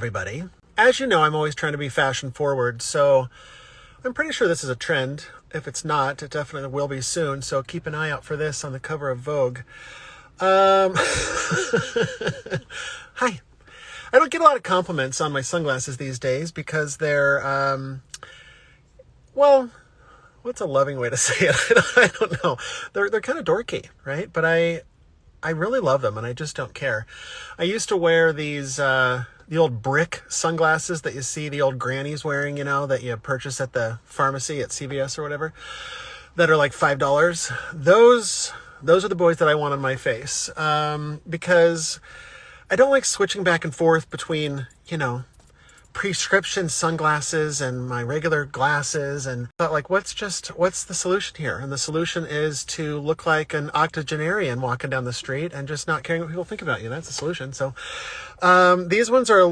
everybody. As you know, I'm always trying to be fashion forward, so I'm pretty sure this is a trend. If it's not, it definitely will be soon, so keep an eye out for this on the cover of Vogue. Hi. I don't get a lot of compliments on my sunglasses these days because they're, well, what's a loving way to say it? I don't know. They're kind of dorky, right? But I really love them, and I just don't care. I used to wear these, the old brick sunglasses that you see the old grannies wearing, you know, that you purchase at the pharmacy at CVS or whatever, that are like $5. Those are the boys that I want on my face, because I don't like switching back and forth between, you know, prescription sunglasses and my regular glasses, and but like what's the solution here? And the solution is to look like an octogenarian walking down the street and just not caring what people think about you. That's the solution. So these ones are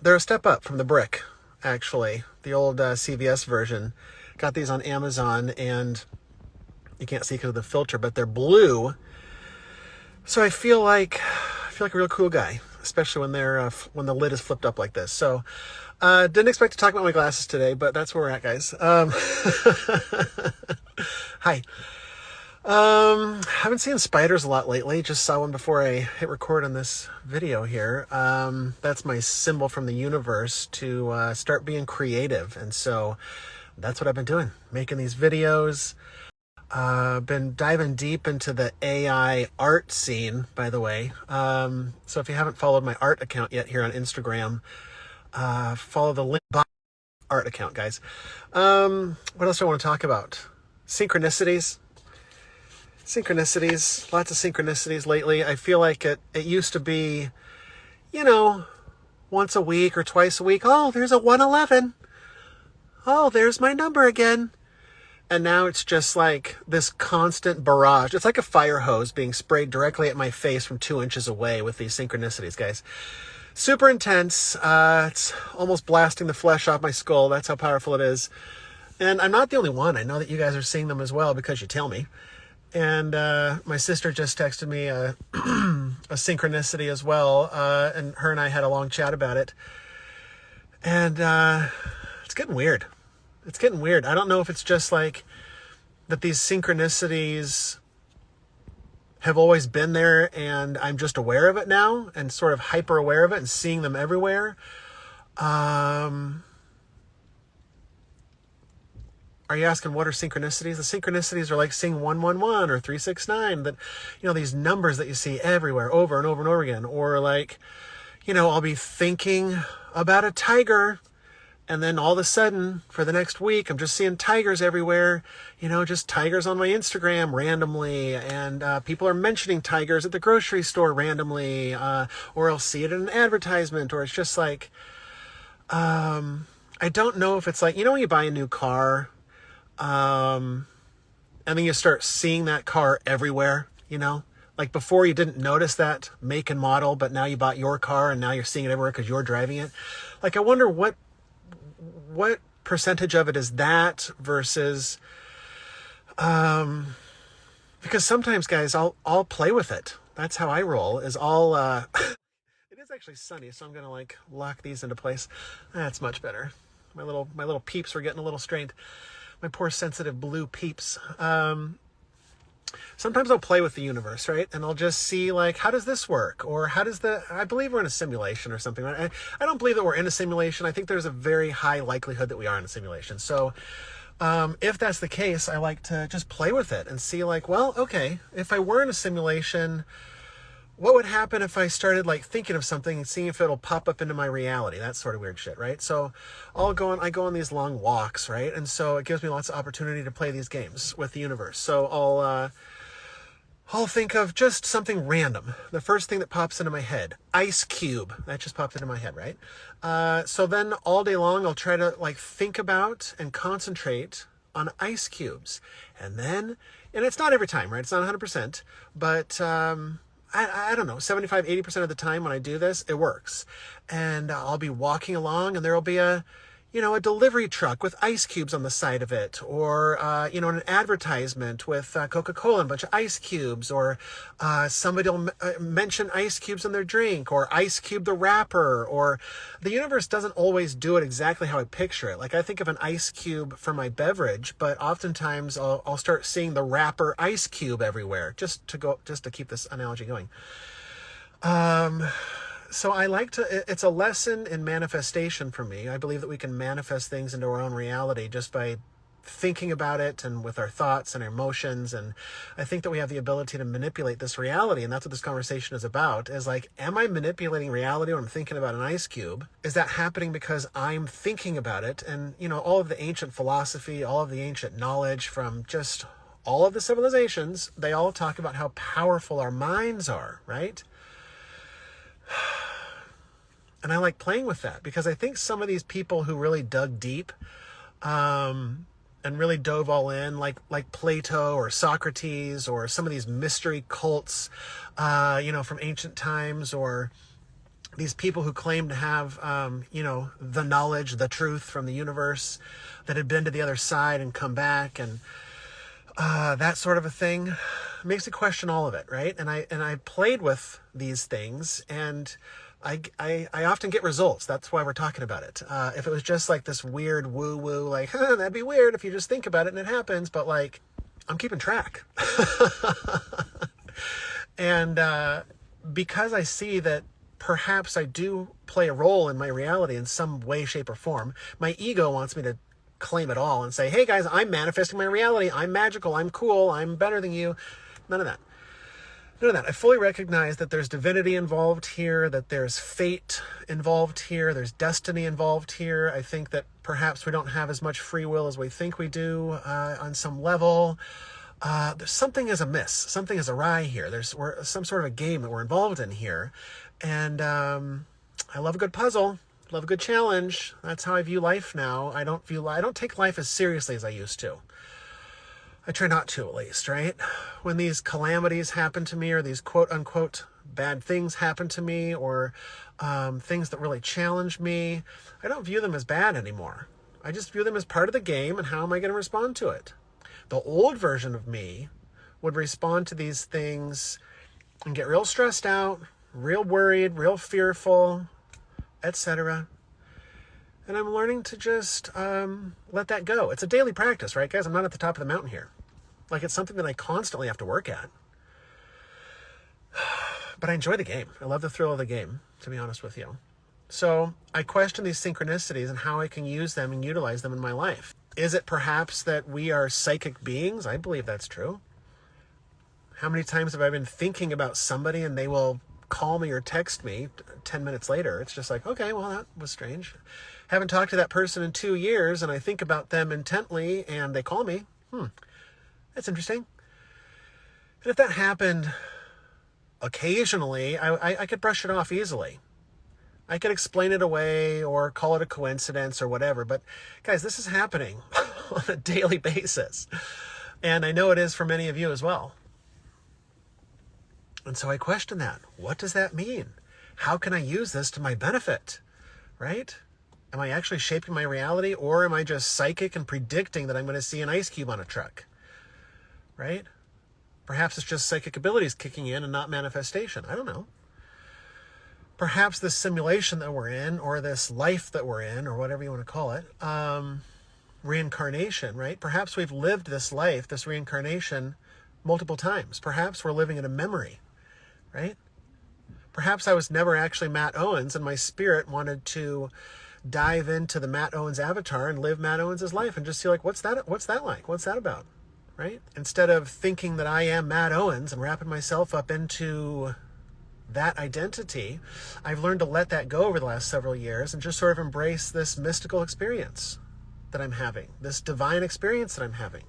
they're a step up from the brick, actually. The old CVS version. Got these on Amazon, and you can't see because of the filter, but they're blue. So I feel like a real cool guy, especially when when the lid is flipped up like this. So didn't expect to talk about my glasses today, but that's where we're at, guys. Hi. I've been seeing spiders a lot lately. Just saw one before I hit record on this video here. That's my symbol from the universe to start being creative. And so that's what I've been doing, making these videos. Been diving deep into the AI art scene, by the way. So if you haven't followed my art account yet here on Instagram, follow the link art account, guys. What else do I want to talk about? Synchronicities. Lots of synchronicities lately. I feel like it used to be, you know, once a week or twice a week. Oh, there's a 111. Oh, there's my number again. And now it's just like this constant barrage. It's like a fire hose being sprayed directly at my face from 2 inches away with these synchronicities, guys. Super intense. It's almost blasting the flesh off my skull. That's how powerful it is. And I'm not the only one. I know that you guys are seeing them as well because you tell me. And my sister just texted me a synchronicity as well. And her and I had a long chat about it. And it's getting weird. I don't know if it's just like that these synchronicities have always been there and I'm just aware of it now and sort of hyper aware of it and seeing them everywhere. Are you asking what are synchronicities? The synchronicities are like seeing 111 or 369, that, you know, these numbers that you see everywhere over and over and over again. Or like, you know, I'll be thinking about a tiger, and then all of a sudden, for the next week, I'm just seeing tigers everywhere, you know, just tigers on my Instagram randomly. And people are mentioning tigers at the grocery store randomly, or I'll see it in an advertisement, or it's just like, I don't know if it's like, you know, when you buy a new car, and then you start seeing that car everywhere, you know, like before you didn't notice that make and model, but now you bought your car and now you're seeing it everywhere because you're driving it. Like, I wonder what percentage of it is that versus, because sometimes, guys, I'll play with it. That's how I roll, is it is actually sunny, so I'm going to like lock these into place. That's much better. My little peeps were getting a little strained. My poor sensitive blue peeps. Sometimes I'll play with the universe, right? And I'll just see, like, how does this work? Or I believe we're in a simulation or something. I don't believe that we're in a simulation. I think there's a very high likelihood that we are in a simulation. So if that's the case, I like to just play with it and see, like, well, okay, if I were in a simulation, what would happen if I started like thinking of something and seeing if it'll pop up into my reality? That sort of weird shit, right? So I go on these long walks, right? And so it gives me lots of opportunity to play these games with the universe. So I'll think of just something random. The first thing that pops into my head, ice cube. That just popped into my head, right? So then all day long, I'll try to like think about and concentrate on ice cubes. And it's not every time, right? It's not 100%, but I don't know, 75, 80% of the time when I do this, it works. And I'll be walking along and there'll be a a delivery truck with ice cubes on the side of it, or, an advertisement with Coca-Cola and a bunch of ice cubes, or somebody will mention ice cubes in their drink, or Ice Cube the rapper, or the universe doesn't always do it exactly how I picture it. Like I think of an ice cube for my beverage, but oftentimes I'll start seeing the rapper Ice Cube everywhere, just to keep this analogy going. So it's a lesson in manifestation for me. I believe that we can manifest things into our own reality just by thinking about it and with our thoughts and our emotions. And I think that we have the ability to manipulate this reality. And that's what this conversation is about, is like, am I manipulating reality when I'm thinking about an ice cube? Is that happening because I'm thinking about it? And, all of the ancient philosophy, all of the ancient knowledge from just all of the civilizations, they all talk about how powerful our minds are, right? And I like playing with that because I think some of these people who really dug deep and really dove all in, like Plato or Socrates or some of these mystery cults, from ancient times, or these people who claim to have, the knowledge, the truth from the universe, that had been to the other side and come back, and that sort of a thing makes you question all of it, right? And I played with these things, and I often get results. That's why we're talking about it. If it was just like this weird woo-woo, like, that'd be weird if you just think about it and it happens, but like, I'm keeping track. And because I see that perhaps I do play a role in my reality in some way, shape, or form, my ego wants me to claim it all and say, hey guys, I'm manifesting my reality. I'm magical. I'm cool. I'm better than you. None of that. I fully recognize that there's divinity involved here, that there's fate involved here, there's destiny involved here. I think that perhaps we don't have as much free will as we think we do on some level. There's something is amiss. Something is awry here. We're some sort of a game that we're involved in here. And I love a good puzzle. Love a good challenge. That's how I view life now. I don't take life as seriously as I used to. I try not to, at least, right? When these calamities happen to me, or these quote-unquote bad things happen to me, or things that really challenge me, I don't view them as bad anymore. I just view them as part of the game, and how am I going to respond to it? The old version of me would respond to these things and get real stressed out, real worried, real fearful, etc. And I'm learning to just let that go. It's a daily practice, right, guys? I'm not at the top of the mountain here. Like, it's something that I constantly have to work at. But I enjoy the game. I love the thrill of the game, to be honest with you. So I question these synchronicities and how I can use them and utilize them in my life. Is it perhaps that we are psychic beings? I believe that's true. How many times have I been thinking about somebody and they will call me or text me 10 minutes later? It's just like, okay, well, that was strange. Haven't talked to that person in 2 years, and I think about them intently, and they call me. That's interesting. And if that happened occasionally, I could brush it off easily. I could explain it away or call it a coincidence or whatever. But guys, this is happening on a daily basis. And I know it is for many of you as well. And so I question that. What does that mean? How can I use this to my benefit? Right? Am I actually shaping my reality, or am I just psychic and predicting that I'm going to see an ice cube on a truck? Right? Perhaps it's just psychic abilities kicking in and not manifestation. I don't know. Perhaps this simulation that we're in, or this life that we're in, or whatever you want to call it, reincarnation, right? Perhaps we've lived this life, this reincarnation, multiple times. Perhaps we're living in a memory, right? Perhaps I was never actually Matt Owens, and my spirit wanted to dive into the Matt Owens avatar and live Matt Owens' life and just see, like, what's that like? What's that about? Right? Instead of thinking that I am Matt Owens and wrapping myself up into that identity, I've learned to let that go over the last several years and just sort of embrace this mystical experience that I'm having, this divine experience that I'm having.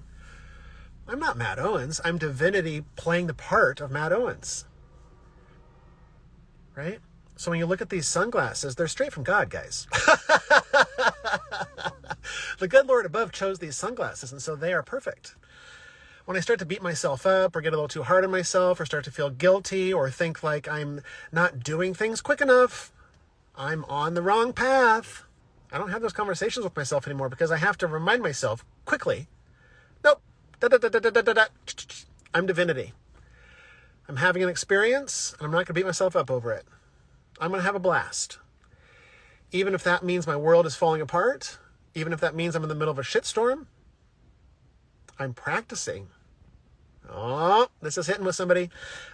I'm not Matt Owens. I'm divinity playing the part of Matt Owens. Right? So when you look at these sunglasses, they're straight from God, guys. The good Lord above chose these sunglasses, and so they are perfect. When I start to beat myself up or get a little too hard on myself or start to feel guilty or think like I'm not doing things quick enough, I'm on the wrong path, I don't have those conversations with myself anymore because I have to remind myself quickly, nope, da, da, da, da, da, da, da. I'm divinity. I'm having an experience, and I'm not going to beat myself up over it. I'm going to have a blast. Even if that means my world is falling apart, even if that means I'm in the middle of a shitstorm, I'm practicing. Oh, this is hitting with somebody.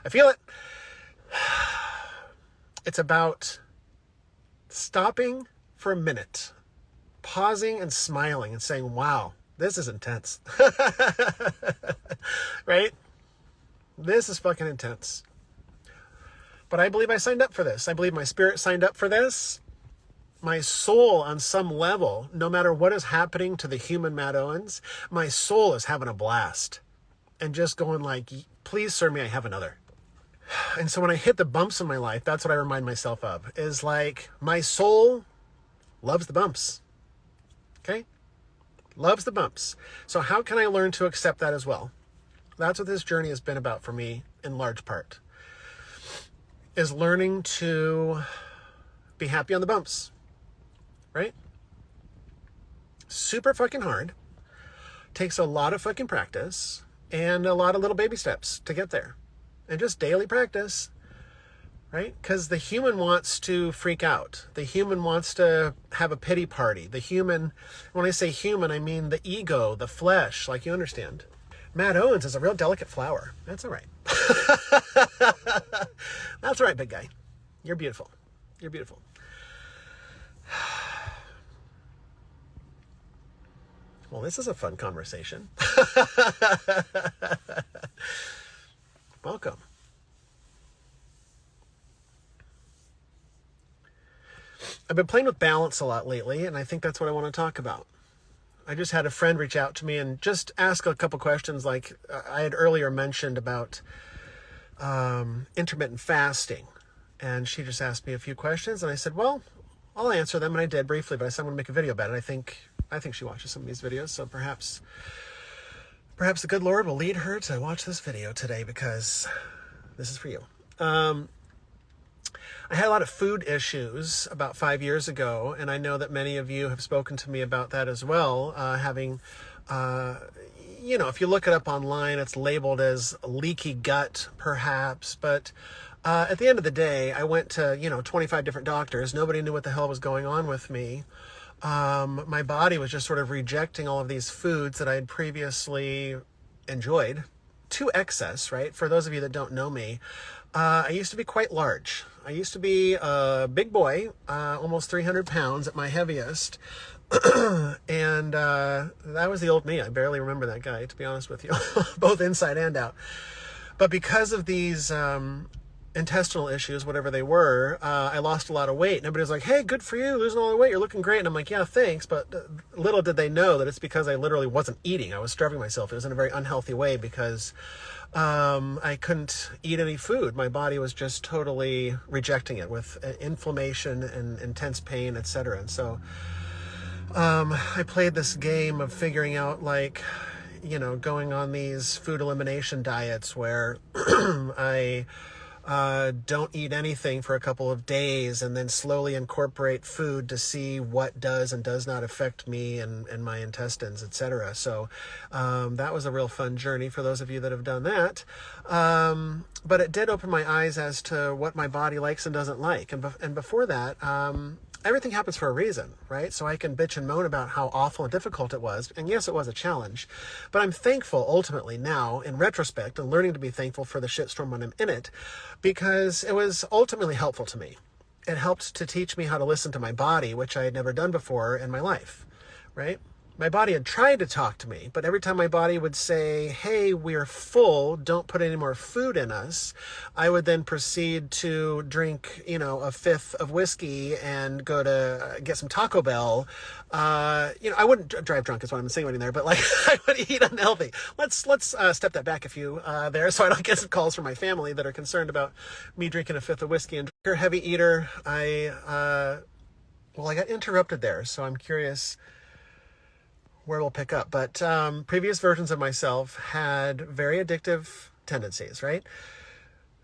I feel it. It's about stopping for a minute, pausing and smiling and saying, wow, this is intense. Right? This is fucking intense. But I believe I signed up for this. I believe my spirit signed up for this. My soul, on some level, no matter what is happening to the human Matt Owens, my soul is having a blast and just going like, please serve me, I have another. And so when I hit the bumps in my life, that's what I remind myself of, is like, my soul loves the bumps. Okay? Loves the bumps. So how can I learn to accept that as well? That's what this journey has been about for me in large part, is learning to be happy on the bumps. Right? Super fucking hard. Takes a lot of fucking practice and a lot of little baby steps to get there. And just daily practice. Right? Because the human wants to freak out. The human wants to have a pity party. The human, when I say human, I mean the ego, the flesh, like you understand. Matt Owens is a real delicate flower. That's all right. That's all right, big guy. You're beautiful. You're beautiful. Well, this is a fun conversation. Welcome. I've been playing with balance a lot lately, and I think that's what I want to talk about. I just had a friend reach out to me and just ask a couple questions like I had earlier mentioned about intermittent fasting. And she just asked me a few questions, and I said, well, I'll answer them, and I did briefly, but I said I'm going to make a video about it. I think she watches some of these videos, so perhaps the good Lord will lead her to watch this video today, because this is for you. I had a lot of food issues about 5 years ago, and I know that many of you have spoken to me about that as well, having, if you look it up online, it's labeled as leaky gut, perhaps, but at the end of the day, I went to, 25 different doctors. Nobody knew what the hell was going on with me. My body was just sort of rejecting all of these foods that I had previously enjoyed to excess, right? For those of you that don't know me, I used to be quite large. I used to be a big boy, almost 300 pounds at my heaviest. And that was the old me. I barely remember that guy, to be honest with you, both inside and out. But because of these intestinal issues, whatever they were, I lost a lot of weight. And everybody was like, hey, good for you, losing all the weight, you're looking great. And I'm like, yeah, thanks. But little did they know that it's because I literally wasn't eating. I was starving myself. It was in a very unhealthy way because I couldn't eat any food. My body was just totally rejecting it with inflammation and intense pain, etc. And so I played this game of figuring out, like, going on these food elimination diets where I don't eat anything for a couple of days and then slowly incorporate food to see what does and does not affect me and my intestines, etc. So that was a real fun journey for those of you that have done that. But it did open my eyes as to what my body likes and doesn't like. And before that, everything happens for a reason, right? So I can bitch and moan about how awful and difficult it was. And yes, it was a challenge. But I'm thankful ultimately now, in retrospect, and learning to be thankful for the shitstorm when I'm in it, because it was ultimately helpful to me. It helped to teach me how to listen to my body, which I had never done before in my life, right? My body had tried to talk to me, but every time my body would say, hey, we're full, don't put any more food in us, I would then proceed to drink, a fifth of whiskey and go to get some Taco Bell. I wouldn't drive drunk is what I'm insinuating there, but like I would eat unhealthy. Let's step that back a few there so I don't get some calls from my family that are concerned about me drinking a fifth of whiskey. And you're a heavy eater. I got interrupted there, so I'm curious where we'll pick up. But previous versions of myself had very addictive tendencies, right?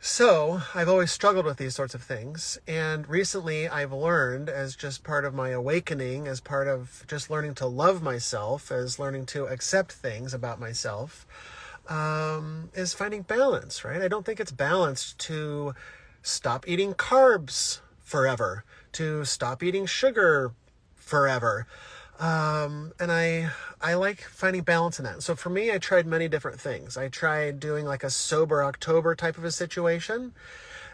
So I've always struggled with these sorts of things. And recently I've learned, as just part of my awakening, as part of just learning to love myself, as learning to accept things about myself, is finding balance, right? I don't think it's balanced to stop eating carbs forever, to stop eating sugar forever. And I like finding balance in that. So for me, I tried many different things. I tried doing like a sober October type of a situation.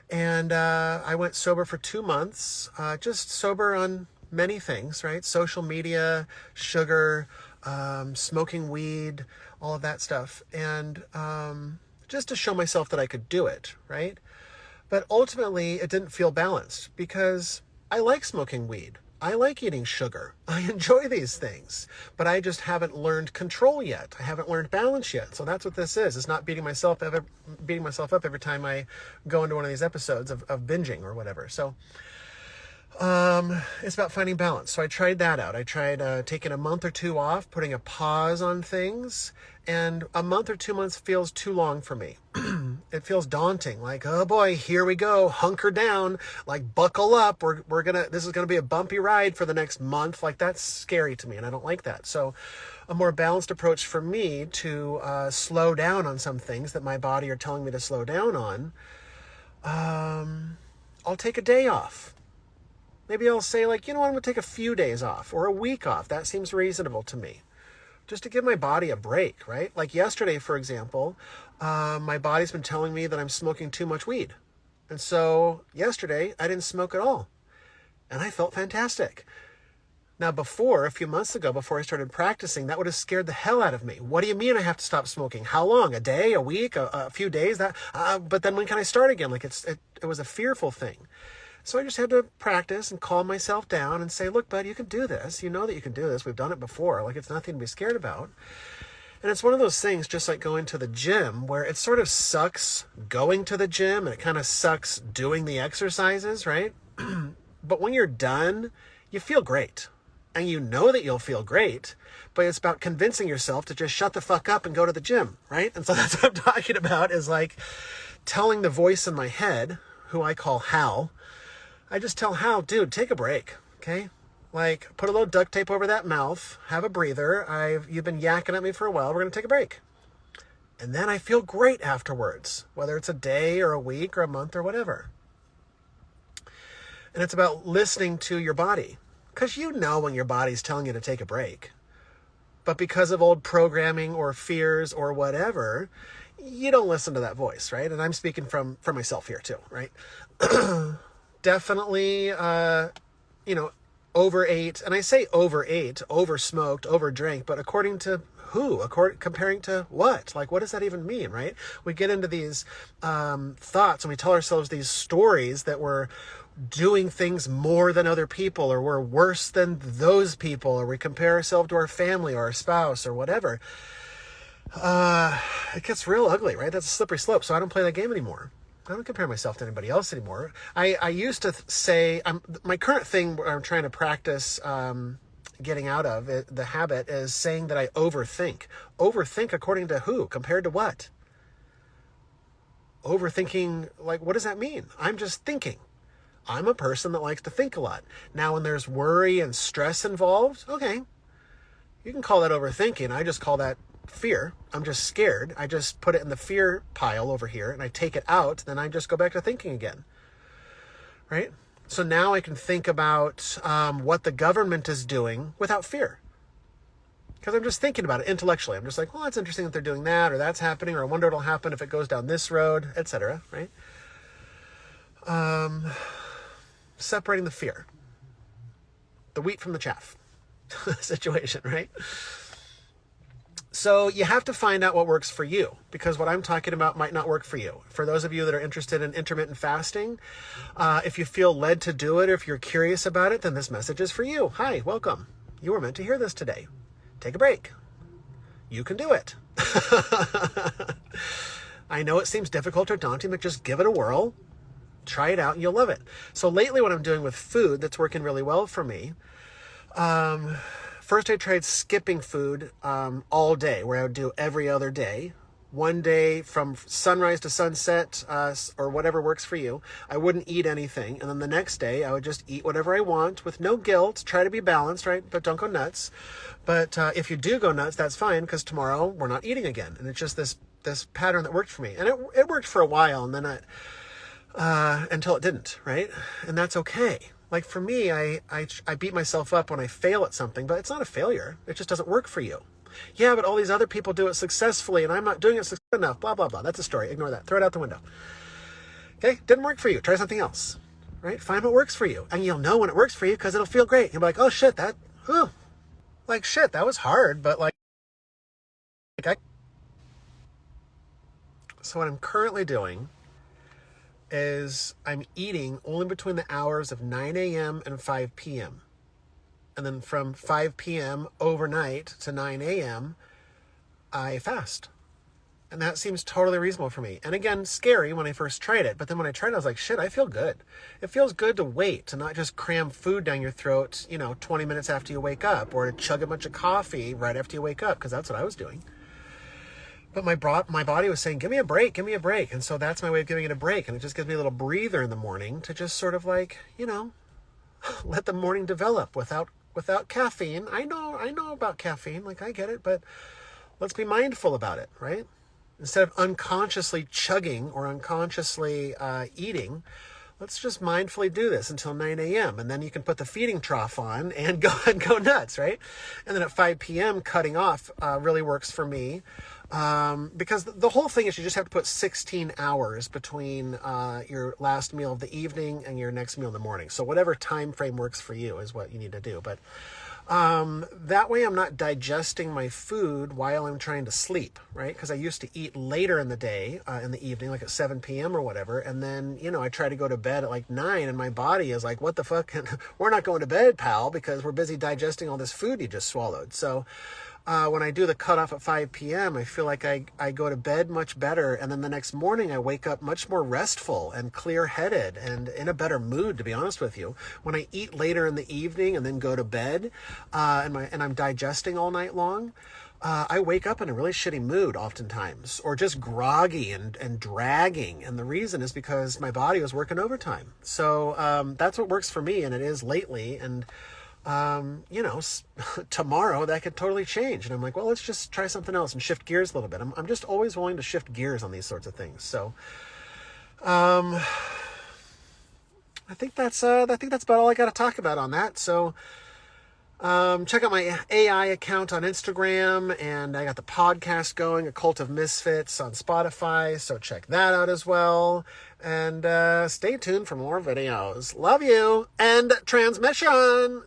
And I went sober for 2 months, just sober on many things, right? Social media, sugar, smoking weed, all of that stuff. And just to show myself that I could do it, right? But ultimately, it didn't feel balanced because I like smoking weed. I like eating sugar. I enjoy these things, but I just haven't learned control yet. I haven't learned balance yet. So that's what this is. It's not beating myself up every time I go into one of these episodes of binging or whatever. So it's about finding balance. So I tried that out. I tried taking a month or 2 off, putting a pause on things, and a month or 2 months feels too long for me. It feels daunting. Like, oh boy, here we go. Hunker down. Like, buckle up. This is gonna be a bumpy ride for the next month. Like, that's scary to me, and I don't like that. So, a more balanced approach for me to slow down on some things that my body are telling me to slow down on. I'll take a day off. Maybe I'll say, like, you know what, I'm gonna take a few days off or a week off. That seems reasonable to me. Just to give my body a break, right? Like yesterday, for example, my body's been telling me that I'm smoking too much weed. And so yesterday, I didn't smoke at all. And I felt fantastic. Now before, a few months ago, before I started practicing, that would have scared the hell out of me. What do you mean I have to stop smoking? How long? A day? A week? A few days? But then when can I start again? Like it was a fearful thing. So I just had to practice and calm myself down and say, look, bud, you can do this. You know that you can do this. We've done it before. Like, it's nothing to be scared about. And it's one of those things, just like going to the gym, where it sort of sucks going to the gym and it kind of sucks doing the exercises, right? But when you're done, you feel great. And you know that you'll feel great, but it's about convincing yourself to just shut the fuck up and go to the gym, right? And so that's what I'm talking about, is like telling the voice in my head, who I call Hal, I just tell Hal, dude, take a break, okay? Like, put a little duct tape over that mouth, have a breather. You've been yakking at me for a while. We're going to take a break. And then I feel great afterwards, whether it's a day or a week or a month or whatever. And it's about listening to your body, because you know when your body's telling you to take a break. But because of old programming or fears or whatever, you don't listen to that voice, right? And I'm speaking from myself here too, right? Definitely, overate, and I say overate, oversmoked, overdrank, but according to who? Comparing to what? Like, what does that even mean, right? We get into these thoughts and we tell ourselves these stories that we're doing things more than other people, or we're worse than those people, or we compare ourselves to our family or our spouse or whatever. It gets real ugly, right? That's a slippery slope. So I don't play that game anymore. I don't compare myself to anybody else anymore. I used to say, my current thing where I'm trying to practice getting out of it, the habit, is saying that I overthink. Overthink according to who? Compared to what? Overthinking, like, what does that mean? I'm just thinking. I'm a person that likes to think a lot. Now, when there's worry and stress involved, okay, you can call that overthinking. I just call that fear. I'm just scared. I just put it in the fear pile over here and I take it out. Then I just go back to thinking again. Right? So now I can think about what the government is doing without fear. Because I'm just thinking about it intellectually. I'm just like, well, it's interesting that they're doing that, or that's happening, or I wonder what'll happen if it goes down this road, etc. Right? Separating the fear. The wheat from the chaff situation, right? So you have to find out what works for you, because what I'm talking about might not work for you. For those of you that are interested in intermittent fasting, if you feel led to do it, or if you're curious about it, then this message is for you. Hi, welcome. You were meant to hear this today. Take a break. You can do it. I know it seems difficult or daunting, but just give it a whirl. Try it out and you'll love it. So lately what I'm doing with food that's working really well for me, first I tried skipping food all day, where I would do every other day. one day from sunrise to sunset, or whatever works for you, I wouldn't eat anything. And then the next day I would just eat whatever I want with no guilt, try to be balanced, right? But don't go nuts. But if you do go nuts, that's fine, because tomorrow we're not eating again. And it's just this pattern that worked for me. And it worked for a while, and then until it didn't, right? And that's okay. Like for me, I beat myself up when I fail at something, but it's not a failure. It just doesn't work for you. Yeah, but all these other people do it successfully and I'm not doing it successfully enough, blah, blah, blah. That's a story. Ignore that. Throw it out the window. Okay, didn't work for you. Try something else, right? Find what works for you. And you'll know when it works for you because it'll feel great. You'll be like, oh shit, that was hard, but So what I'm currently doing is I'm eating only between the hours of 9 a.m. and 5 p.m. And then from 5 p.m. overnight to 9 a.m., I fast. And that seems totally reasonable for me. And again, scary when I first tried it. But then when I tried it, I was like, shit, I feel good. It feels good to wait, to not just cram food down your throat, 20 minutes after you wake up, or to chug a bunch of coffee right after you wake up, because that's what I was doing. But my body was saying, give me a break. And so that's my way of giving it a break. And it just gives me a little breather in the morning to just sort of let the morning develop without caffeine. I know about caffeine, I get it, but let's be mindful about it, right? Instead of unconsciously chugging or unconsciously eating, let's just mindfully do this until 9 a.m. And then you can put the feeding trough on and go nuts, right? And then at 5 p.m., cutting off really works for me. Because the whole thing is you just have to put 16 hours between your last meal of the evening and your next meal in the morning. So whatever time frame works for you is what you need to do. But that way I'm not digesting my food while I'm trying to sleep, right? Because I used to eat later in the day, in the evening, like at 7 p.m. or whatever. And then, I try to go to bed at 9, and my body is like, what the fuck? We're not going to bed, pal, because we're busy digesting all this food you just swallowed. So when I do the cutoff at 5 p.m., I feel like I go to bed much better. And then the next morning I wake up much more restful and clear-headed and in a better mood, to be honest with you. When I eat later in the evening and then go to bed and I'm digesting all night long, I wake up in a really shitty mood oftentimes, or just groggy and dragging. And the reason is because my body was working overtime. So that's what works for me, and it is lately. And tomorrow that could totally change. And I'm like, well, let's just try something else and shift gears a little bit. I'm just always willing to shift gears on these sorts of things. So, I think that's about all I got to talk about on that. So, check out my AI account on Instagram, and I got the podcast going, A Cult of Misfits, on Spotify. So check that out as well. And, stay tuned for more videos. Love you, and transmission.